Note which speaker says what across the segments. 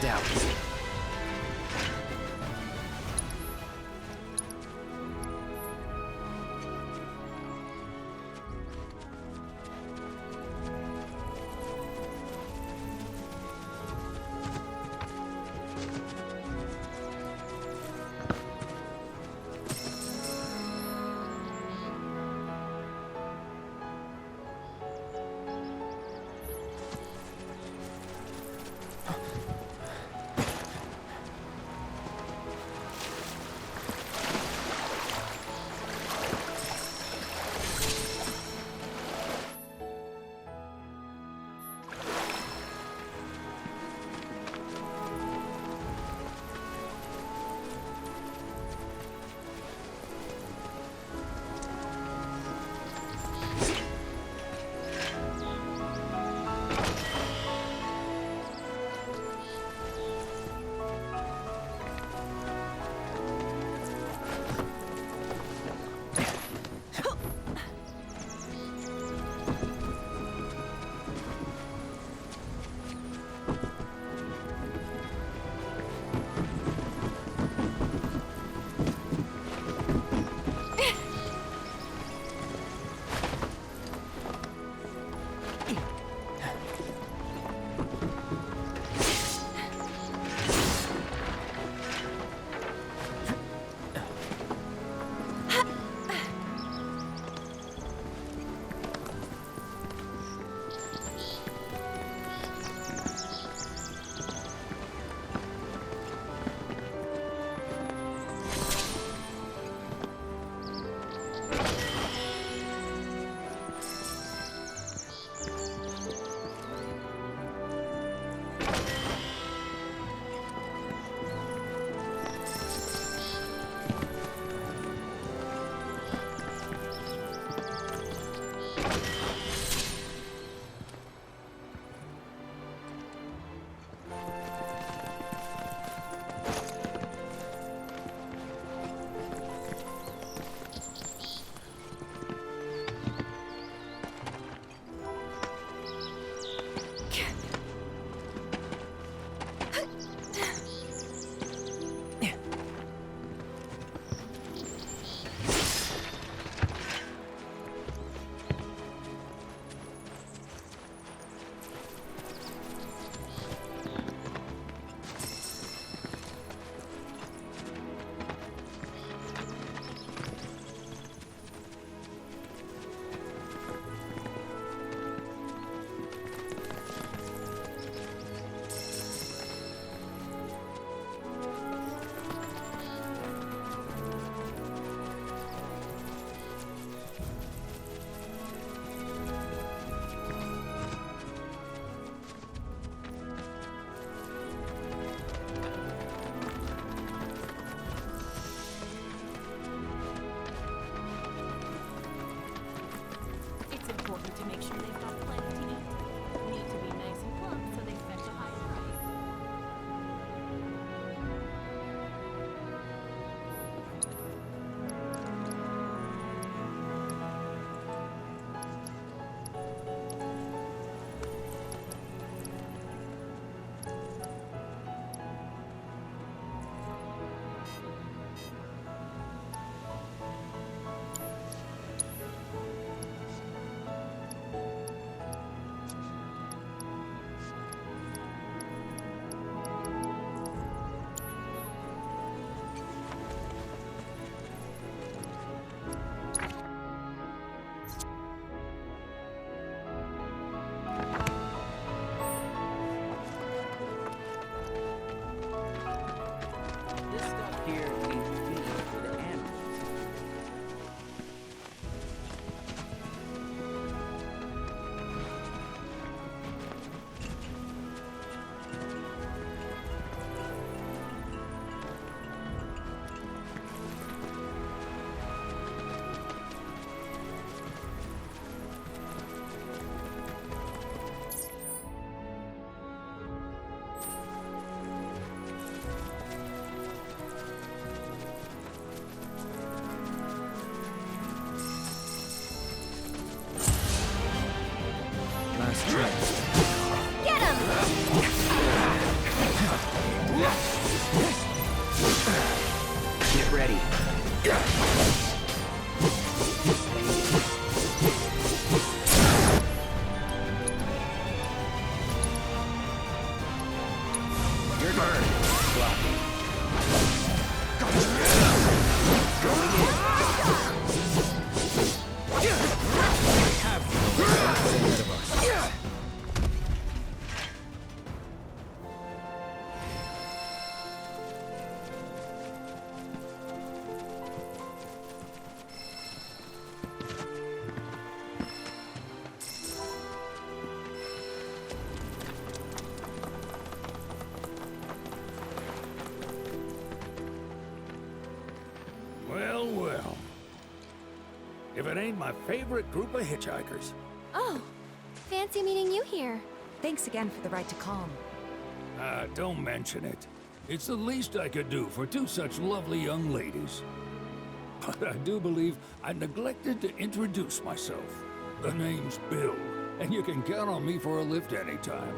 Speaker 1: doubt. it ain't my favorite group of hitchhikers.
Speaker 2: Oh, fancy meeting you here.
Speaker 3: Thanks again for the right to calm.
Speaker 1: Don't mention it. It's the least I could do for two such lovely young ladies. But I do believe I neglected to introduce myself. The name's Bill, and you can count on me for a lift anytime.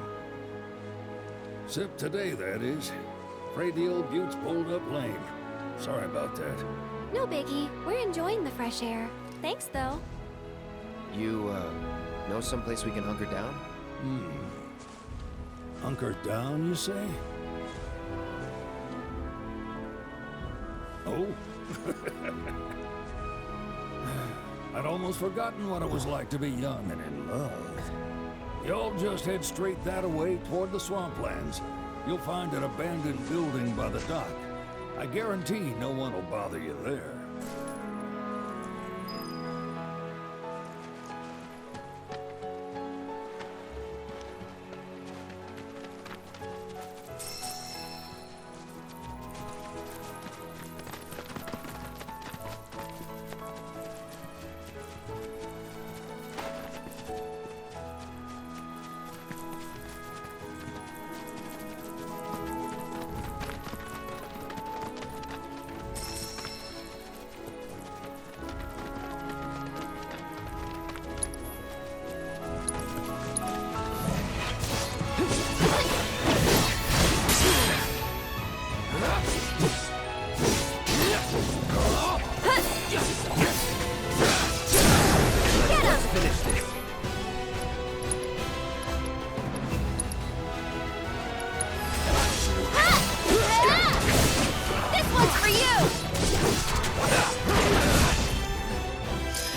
Speaker 1: Except today, that is. Afraid the old Butte's pulled up lame. Sorry about that.
Speaker 2: No biggie. We're enjoying the fresh air. Thanks, though.
Speaker 4: You, know someplace we can hunker down?
Speaker 1: Hunker down, you say? Oh? I'd almost forgotten what it was like to be young and in love. Y'all just head straight that away toward the swamplands. You'll find an abandoned building by the dock. I guarantee no one will bother you there.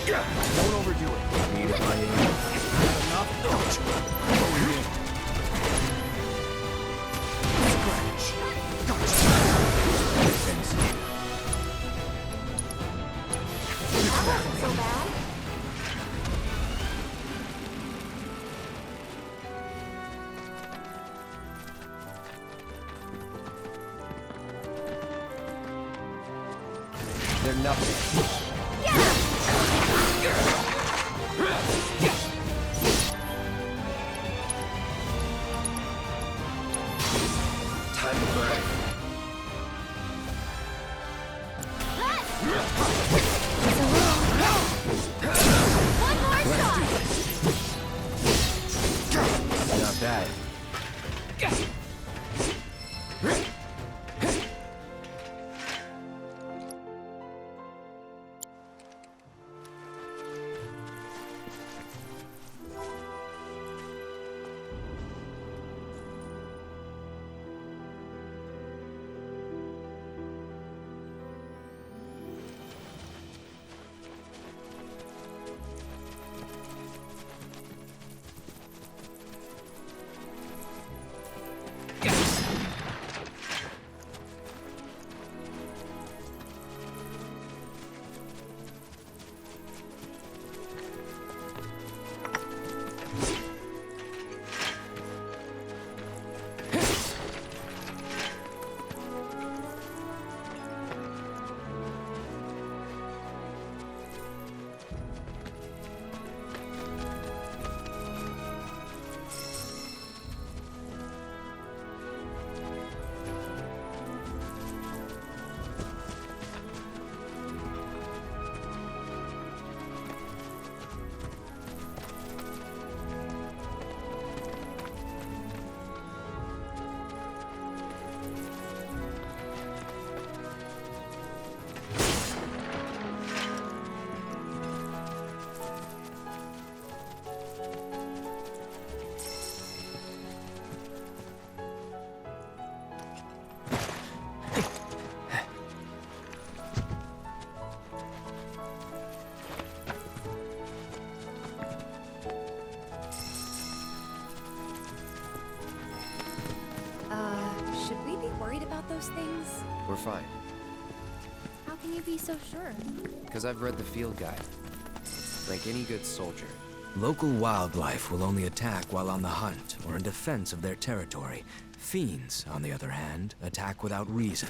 Speaker 4: Don't overdo it. Need it by enough dodge. Scratch. Gotcha.
Speaker 2: That wasn't so bad.
Speaker 4: They're nothing. Time to burn.
Speaker 2: One more shot.
Speaker 4: Not bad.
Speaker 3: Should we be worried about those things?
Speaker 4: We're fine.
Speaker 2: How can you be so sure?
Speaker 4: Because I've read the field guide. Like any good soldier.
Speaker 5: Local wildlife will only attack while on the hunt or in defense of their territory. Fiends, on the other hand, attack without reason.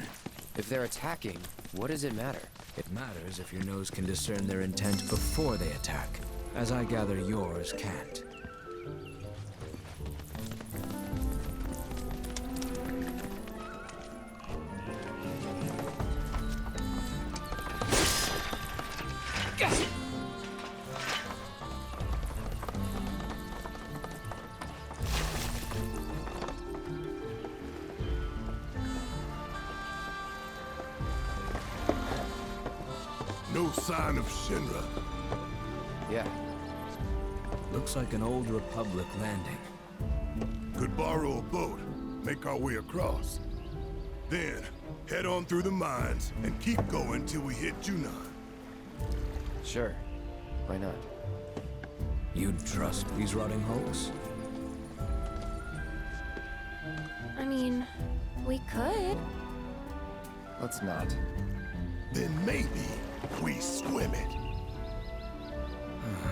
Speaker 4: If they're attacking, what does it matter?
Speaker 5: It matters if your nose can discern their intent before they attack, as I gather yours can't.
Speaker 6: No sign of Shinra.
Speaker 4: Yeah.
Speaker 5: Looks like an old Republic landing.
Speaker 6: Could borrow a boat, make our way across. Then, head on through the mines and keep going till we hit Junon.
Speaker 4: Sure. Why not?
Speaker 5: You'd trust these rotting hulks?
Speaker 2: I mean, we could.
Speaker 4: Let's not.
Speaker 6: Then maybe we swim it.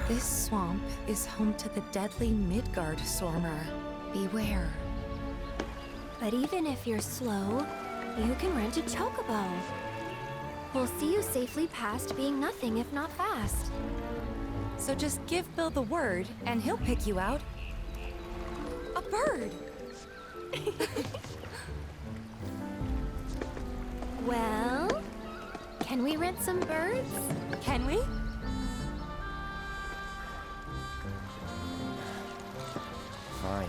Speaker 3: This swamp is home to the deadly Midgard Stormer. Beware.
Speaker 2: But even if you're slow, you can rent a chocobo. We'll see you safely past being nothing if not fast.
Speaker 3: So just give Bill the word, and he'll pick you out. A bird!
Speaker 2: Well, can we rent some birds?
Speaker 3: Can we?
Speaker 4: Fine.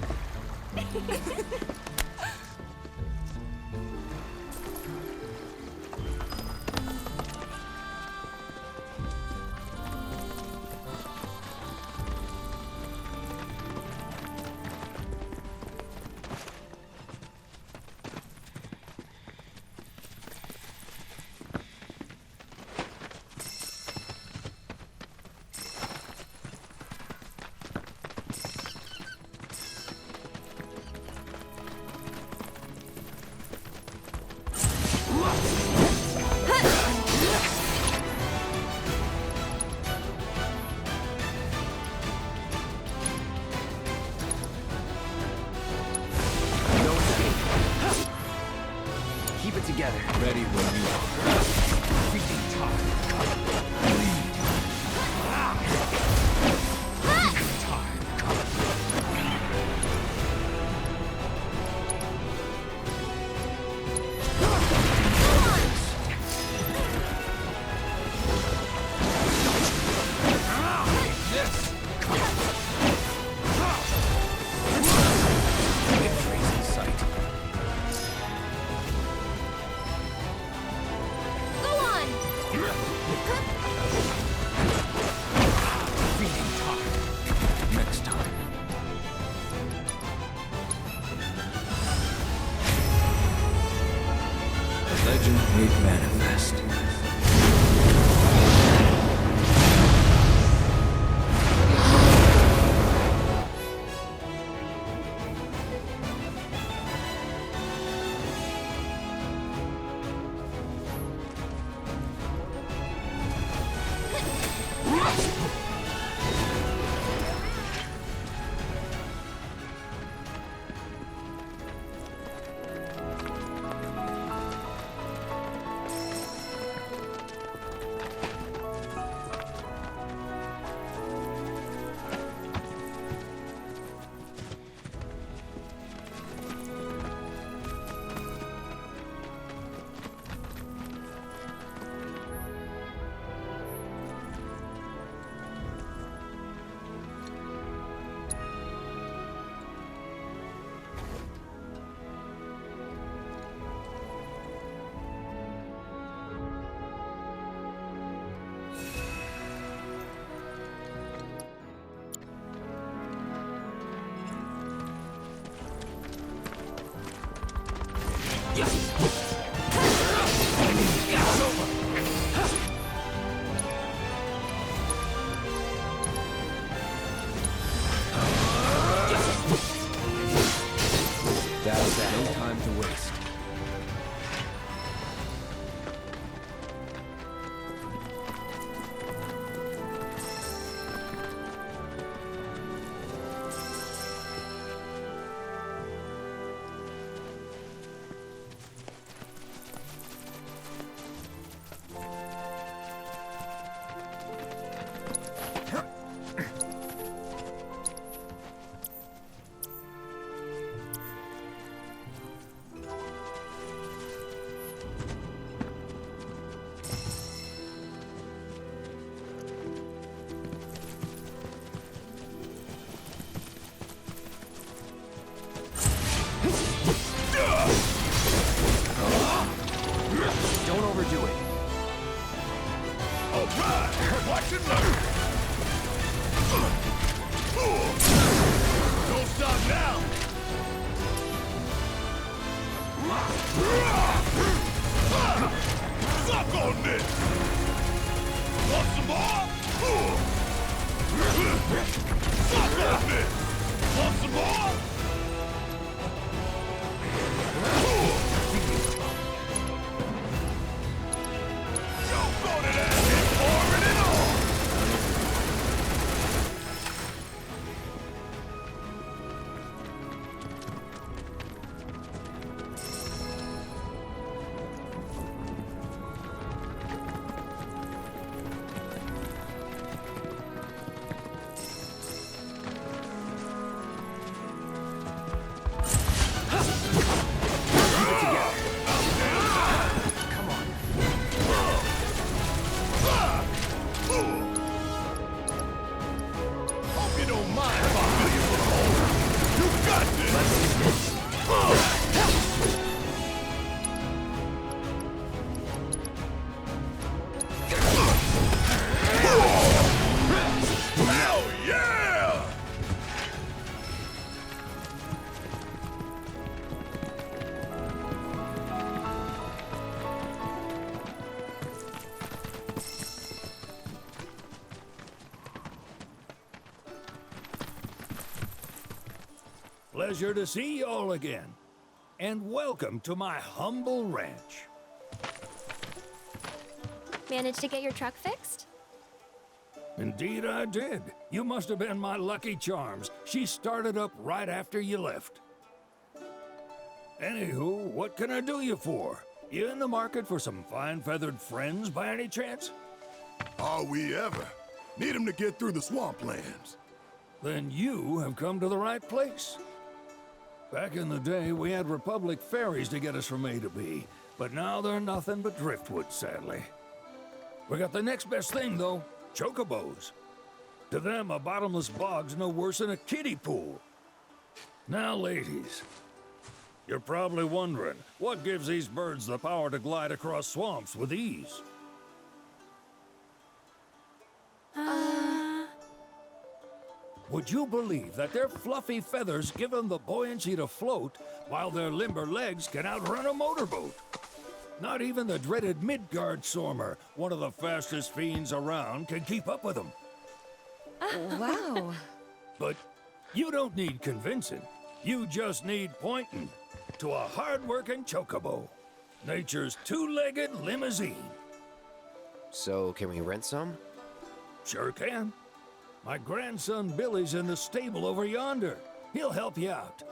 Speaker 4: Keep it together.
Speaker 5: Ready when you are.
Speaker 4: Freaking tough.
Speaker 5: Victory's in sight.
Speaker 2: Go on!
Speaker 5: Feeding time. Next time. Legend made manifest. That's no time to waste.
Speaker 6: you don't mind if I fill you for the hole. You got this! Hell yeah!
Speaker 1: Pleasure to see y'all again. And welcome to my humble ranch.
Speaker 2: Managed to get your truck fixed?
Speaker 1: Indeed I did. You must have been my lucky charms. She started up right after you left. Anywho, what can I do you for? You in the market for some fine-feathered friends by any chance?
Speaker 6: Are we ever? Need 'em to get through the swamplands.
Speaker 1: Then you have come to the right place. Back in the day, we had Republic ferries to get us from A to B, but now they're nothing but driftwood, sadly. We got the next best thing, though, chocobos. To them, a bottomless bog's no worse than a kiddie pool. Now, ladies, you're probably wondering, what gives these birds the power to glide across swamps with ease? Would you believe that their fluffy feathers give them the buoyancy to float, while their limber legs can outrun a motorboat? Not even the dreaded Midgard Sormer, one of the fastest fiends around, can keep up with them.
Speaker 3: Wow.
Speaker 1: But you don't need convincing. You just need pointing to a hard-working chocobo. Nature's two-legged limousine.
Speaker 7: So, can we rent some?
Speaker 1: Sure can. My grandson Billy's in the stable over yonder. He'll help you out.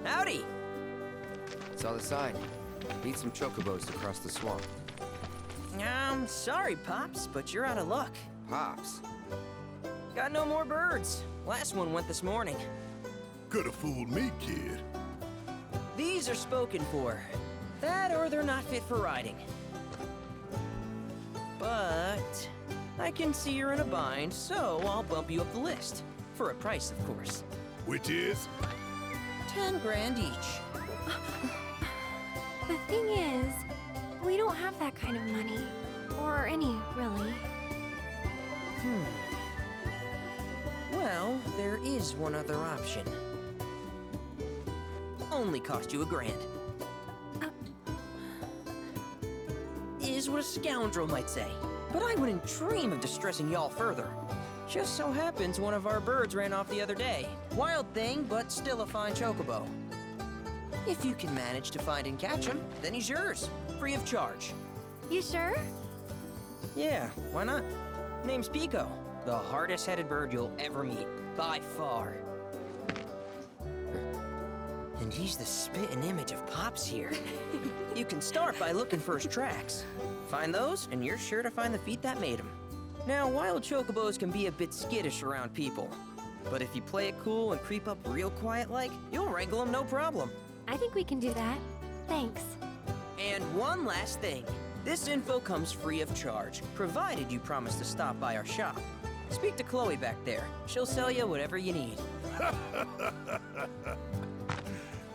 Speaker 8: Howdy!
Speaker 7: Saw the sign. Need some chocobos to cross the swamp.
Speaker 8: Sorry, Pops, but you're out of luck.
Speaker 7: Pops.
Speaker 8: Got no more birds. Last one went this morning.
Speaker 6: Could have fooled me, kid.
Speaker 8: These are spoken for. That or they're not fit for riding. But I can see you're in a bind, so I'll bump you up the list. For a price, of course.
Speaker 6: Which is?
Speaker 8: 10 grand each.
Speaker 2: The thing is, we don't have that kind of money. Or any, really.
Speaker 8: Well, there is one other option. Only cost you $1,000. Is what a scoundrel might say. But I wouldn't dream of distressing y'all further. Just so happens one of our birds ran off the other day. Wild thing, but still a fine chocobo. If you can manage to find and catch him, then he's yours, free of charge.
Speaker 2: You sure?
Speaker 8: Yeah, why not? Name's Pico, the hardest-headed bird you'll ever meet, by far. And he's the spitting image of Pops here. You can start by looking for his tracks. Find those, and you're sure to find the feet that made him. Now, wild chocobos can be a bit skittish around people. But if you play it cool and creep up real quiet-like, you'll wrangle them no problem.
Speaker 2: I think we can do that. Thanks.
Speaker 8: And one last thing. This info comes free of charge, provided you promise to stop by our shop. Speak to Chloe back there. She'll sell you whatever you need.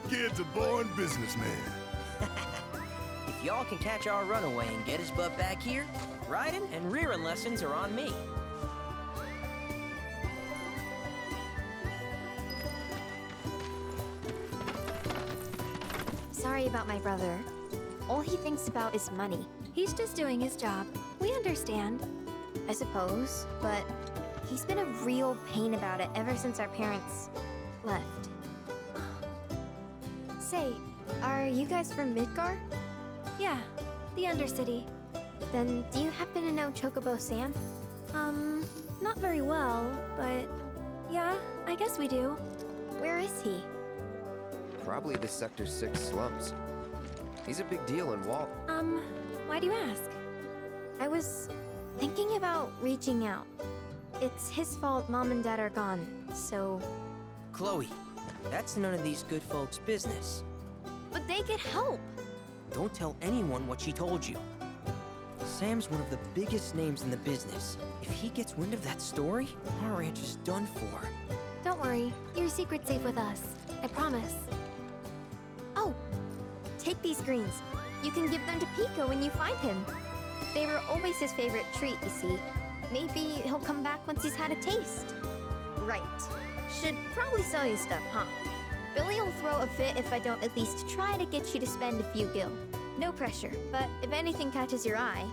Speaker 6: Kid's a born businessman.
Speaker 8: If y'all can catch our runaway and get his butt back here, riding and rearing lessons are on me.
Speaker 2: Sorry about my brother. All he thinks about is money. He's just doing his job. We understand, I suppose, but he's been a real pain about it ever since our parents left. Say, are you guys from Midgar? Yeah, the Undercity. Then do you happen to know Chocobo Sam? Not very well, but yeah, I guess we do. Where is he?
Speaker 7: Probably the Sector 6 slums. He's a big deal in Walt.
Speaker 2: Why do you ask? I was thinking about reaching out. It's his fault Mom and Dad are gone, so...
Speaker 8: Chloe, That's none of these good folks' business.
Speaker 2: But they get help.
Speaker 8: Don't tell anyone what she told you. Sam's one of the biggest names in the business. If he gets wind of that story, our ranch is done for.
Speaker 2: Don't worry, your secret's safe with us. I promise. Oh, take these greens. You can give them to Pico when you find him. They were always his favorite treat, you see. Maybe he'll come back once he's had a taste. Right. Should probably sell you stuff, huh? Billy'll throw a fit if I don't at least try to get you to spend a few gil. No pressure, but if anything catches your eye.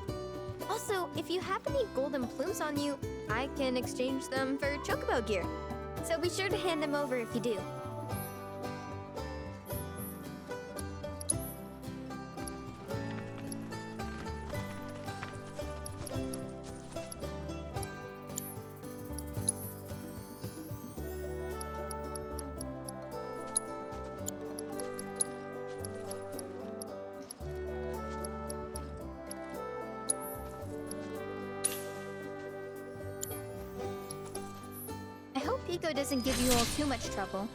Speaker 2: Also, if you have any golden plumes on you, I can exchange them for chocobo gear. So be sure to hand them over if you do. I hope Pico doesn't give you all too much trouble.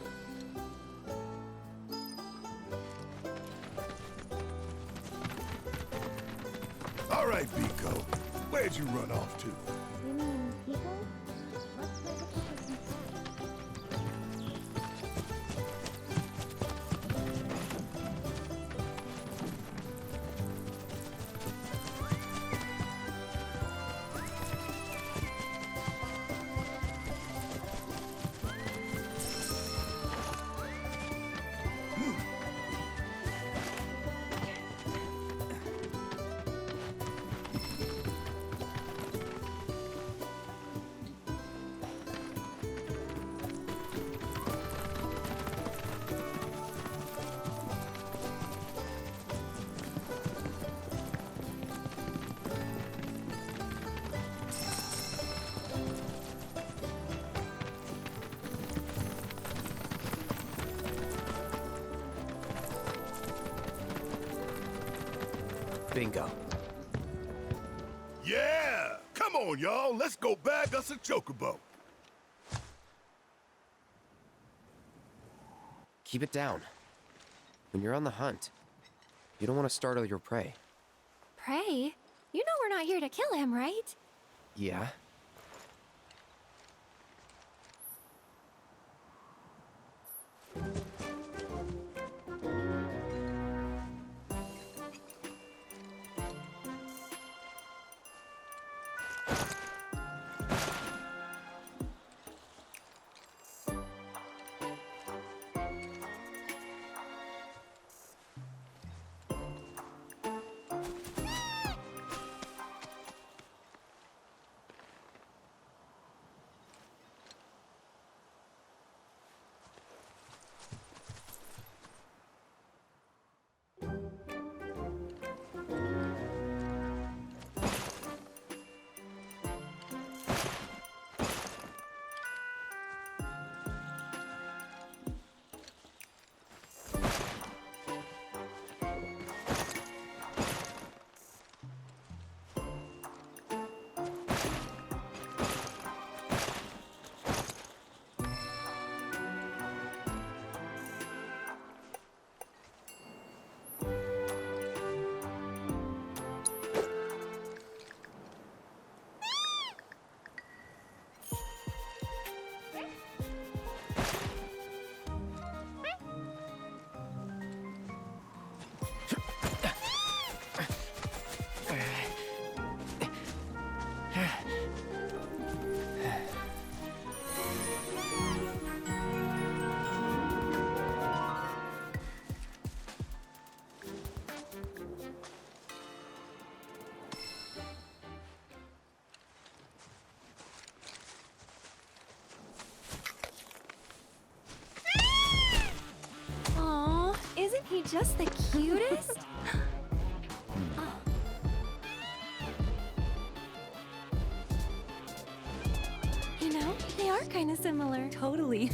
Speaker 6: All right, Pico. Where'd you run off to?
Speaker 2: You mean Pico?
Speaker 7: Bingo.
Speaker 6: Yeah! Come on, y'all. Let's go bag us a chocobo.
Speaker 7: Keep it down. When you're on the hunt, you don't want to startle your prey.
Speaker 2: Prey? You know we're not here to kill him, right?
Speaker 7: Yeah?
Speaker 2: Isn't he just the cutest? Oh. You know, they are kind of similar.
Speaker 3: Totally.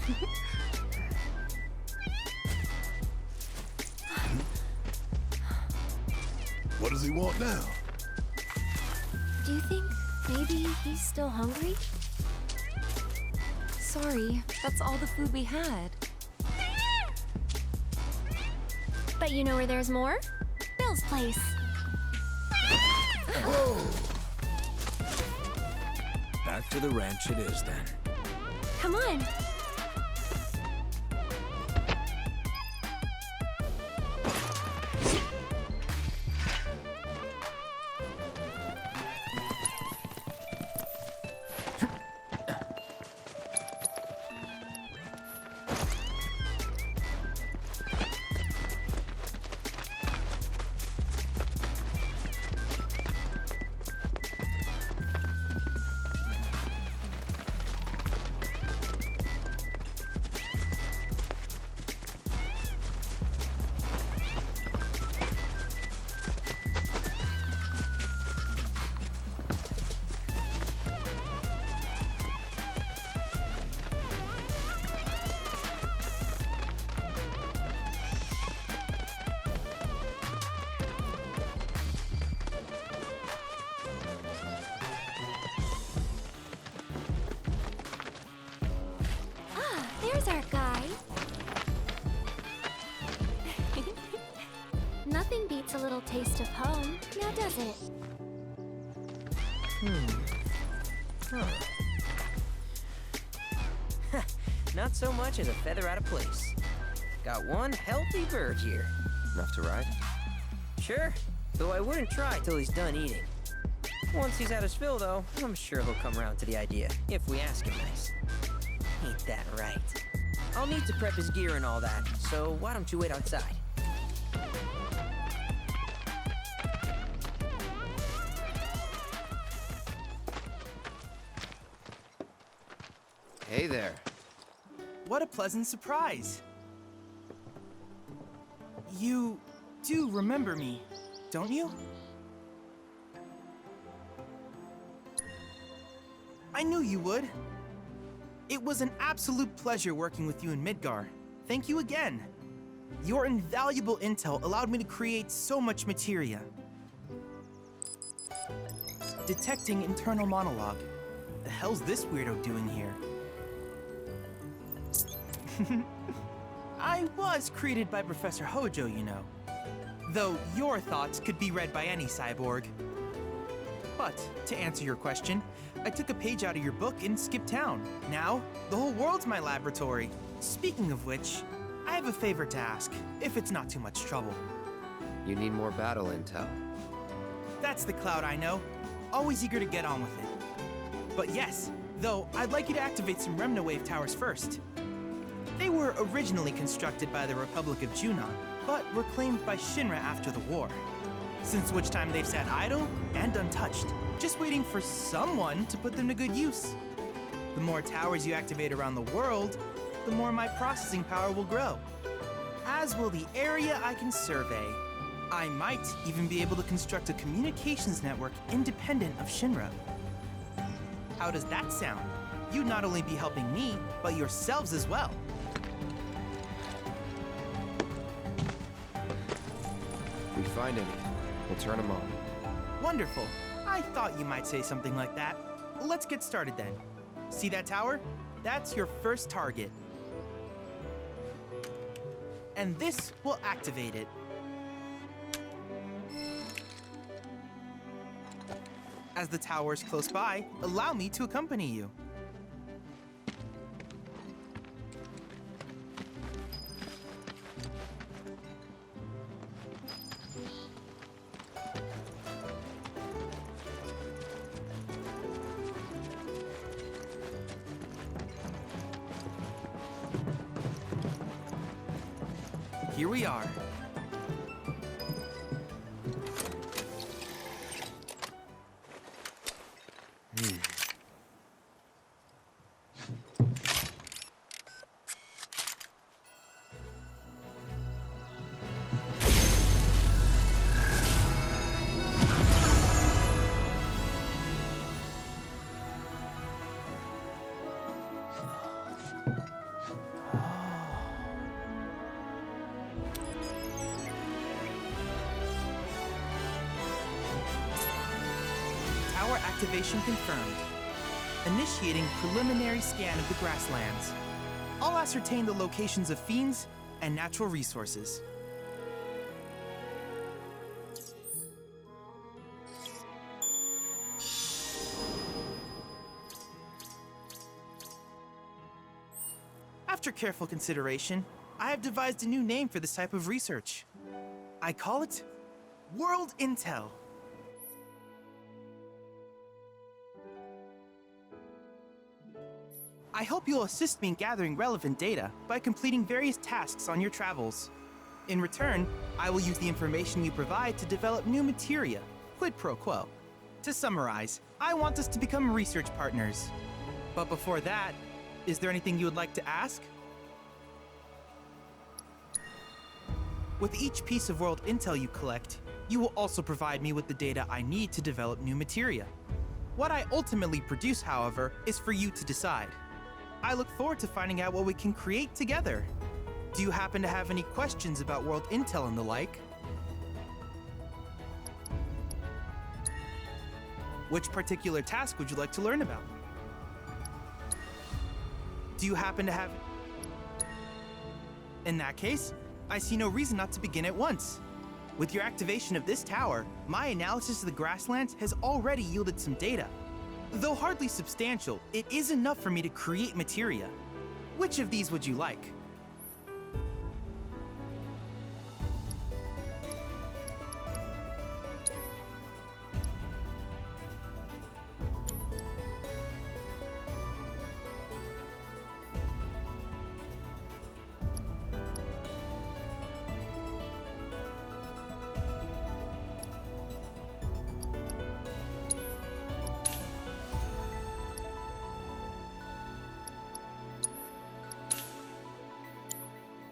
Speaker 6: What does he want now?
Speaker 2: Do you think maybe he's still hungry?
Speaker 3: Sorry, that's all the food we had.
Speaker 2: But you know where there's more? Bill's place.
Speaker 5: Back to the ranch it is then.
Speaker 2: Come on. There's our guy. Nothing beats a little taste of home, now does it?
Speaker 8: Not so much as a feather out of place. Got one healthy bird here.
Speaker 7: Enough to ride?
Speaker 8: Sure, though I wouldn't try till he's done eating. Once he's had his fill, though, I'm sure he'll come around to the idea, if we ask him nice. Ain't that right? I'll need to prep his gear and all that, so why don't you wait outside?
Speaker 7: Hey there.
Speaker 9: What a pleasant surprise. You do remember me, don't you? I knew you would. It was an absolute pleasure working with you in Midgar. Thank you again. Your invaluable intel allowed me to create so much materia. Detecting internal monologue. The hell's this weirdo doing here? I was created by Professor Hojo, you know. Though your thoughts could be read by any cyborg. But, to answer your question, I took a page out of your book and skipped town. Now, the whole world's my laboratory. Speaking of which, I have a favor to ask, if it's not too much trouble.
Speaker 7: You need more battle intel.
Speaker 9: That's the Cloud I know. Always eager to get on with it. But yes, though, I'd like you to activate some Remnawave towers first. They were originally constructed by the Republic of Junon, but were claimed by Shinra after the war. Since which time they've sat idle and untouched, just waiting for someone to put them to good use. The more towers you activate around the world, the more my processing power will grow. As will the area I can survey. I might even be able to construct a communications network independent of Shinra. How does that sound? You'd not only be helping me, but yourselves as well.
Speaker 7: If we find any, we'll turn them on.
Speaker 9: Wonderful. I thought you might say something like that. Let's get started then. See that tower? That's your first target. And this will activate it. As the tower's close by, allow me to accompany you. Here we are. Tower activation confirmed. Initiating preliminary scan of the grasslands. I'll ascertain the locations of fiends and natural resources. After careful consideration, I have devised a new name for this type of research. I call it World Intel. I hope you'll assist me in gathering relevant data by completing various tasks on your travels. In return, I will use the information you provide to develop new materia, quid pro quo. To summarize, I want us to become research partners. But before that, is there anything you would like to ask? With each piece of world intel you collect, you will also provide me with the data I need to develop new materia. What I ultimately produce, however, is for you to decide. I look forward to finding out what we can create together. Do you happen to have any questions about world intel and the like? Which particular task would you like to learn about? Do you happen to have... In that case, I see no reason not to begin at once. With your activation of this tower, my analysis of the grasslands has already yielded some data. Though hardly substantial, it is enough for me to create materia. Which of these would you like?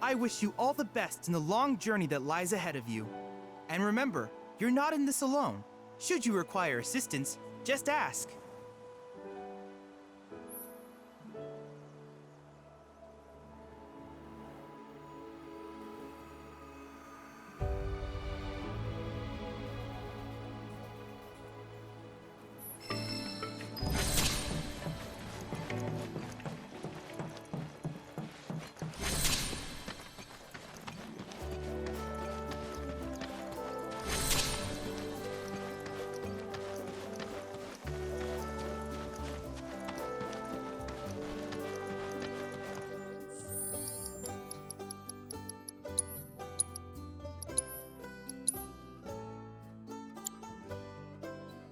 Speaker 9: I wish you all the best in the long journey that lies ahead of you. And remember, you're not in this alone. Should you require assistance, just ask.